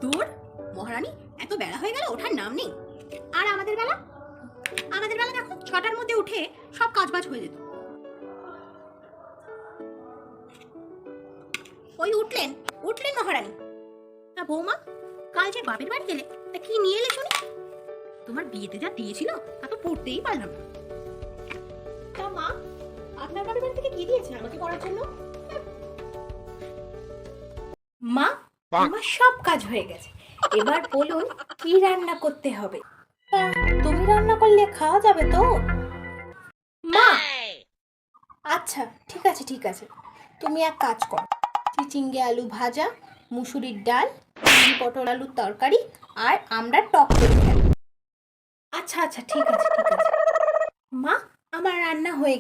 দূর মহারানী, এত বেলা হয়ে গেল, ওঠার নাম নেই। আর আমাদের বেলা দেখো 6টার মধ্যে উঠে সব কাজবাজ হয়ে যেত। ওই উঠলেন মহারানী। তা বৌমা, কাল যে বাপের বাড়ি গেলে, তা কি নিয়ে এলে শুনি? তোমার বিয়েতে যা দিয়েছিল তা তো পড়তেই পারলাম না। তা মা, আপনার বাপের বাড়ি থেকে কি দিয়েছে আমাকে পড়ার জন্য? মা, আমার সব কাজ হয়ে গেছে, এবার বলুন কি রান্না করতে হবে। তুমি রান্না করলে খাওয়া যাবে তো? মা, আচ্ছা ঠিক আছে, তুমি এক কাজ করো, চিচিঙ্গে আলু ভাজা, মুসুরির ডাল, পটল আলুর তরকারি আর আমরা টক করে ফেলো। আচ্ছা ঠিক আছে। মা, আমার রান্না হয়ে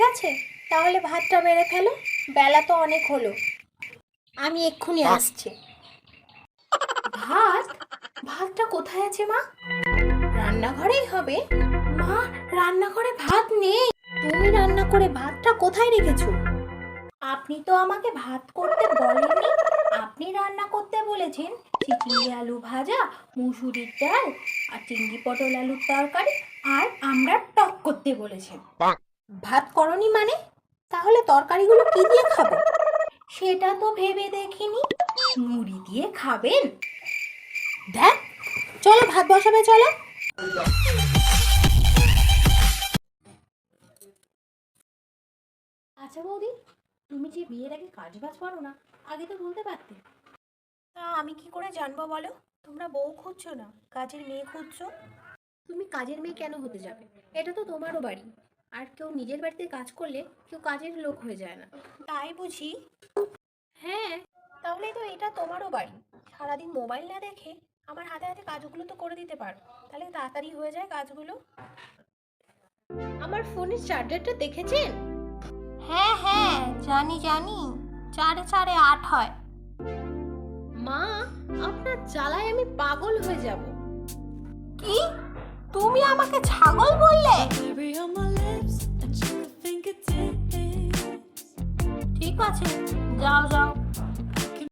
গেছে। তাহলে ভাতটা বেড়ে ফেলো, বেলা তো অনেক হলো। আমি এক্ষুনি আসছি। ভাতটা কোথায় আছে মা? রান্নাঘরেই হবে। মা, রান্নাঘরে ভাত নেই। তুমি রান্না করে ভাতটা কোথায় রেখেছো? আপনি তো আমাকে ভাত করতে বলেননি, আপনি রান্না করতে বলেছেন চিচিঙ্গে আলু ভাজা, মুসুরির ডাল আর চিংড়ি পটল আলুর তরকারি আর আমরা টক করতে বলেছেন। ভাত করনি মানে? তাহলে তরকারিগুলো কি দিয়ে খাবো? সেটা তো ভেবে দেখিনি। মুড়ি দিয়ে খাবেন? দেখ, চলো ভাত বসাবে, চলো। আচ্ছা বৌদি, তুমি যে বিয়ের আগে কাজ বাজ পারো না, আগে তো বলতে পারতে। তা আমি কি করে জানবো বলো? তোমরা বউ খুঁজছো না, কাজের মেয়ে খুঁজছো। তুমি কাজের মেয়ে কেন হতে যাবে? এটা তো তোমারও বাড়ি, আর কেউ নিজের বাড়িতে কাজ করলে কেউ কাজের লোক হয়ে যায় না। তাই বুঝি? হ্যাঁ, তাহলে তো এটা তোমারও বাড়ি। সারাদিন মোবাইল না দেখে আমার হাতে হাতে কাজগুলো তো করে দিতে পারো, তাহলে তাড়াতাড়ি হয়ে যায় কাজগুলো। আমার ফোনের চার্জারটা দেখেছেন? হ্যাঁ, জানি 4-8 হয়। মা, আপনার জ্বালায় আমি পাগল হয়ে যাব। কি? তুমি আমাকে ছাগল বললে? ঠিক আছে, যাও।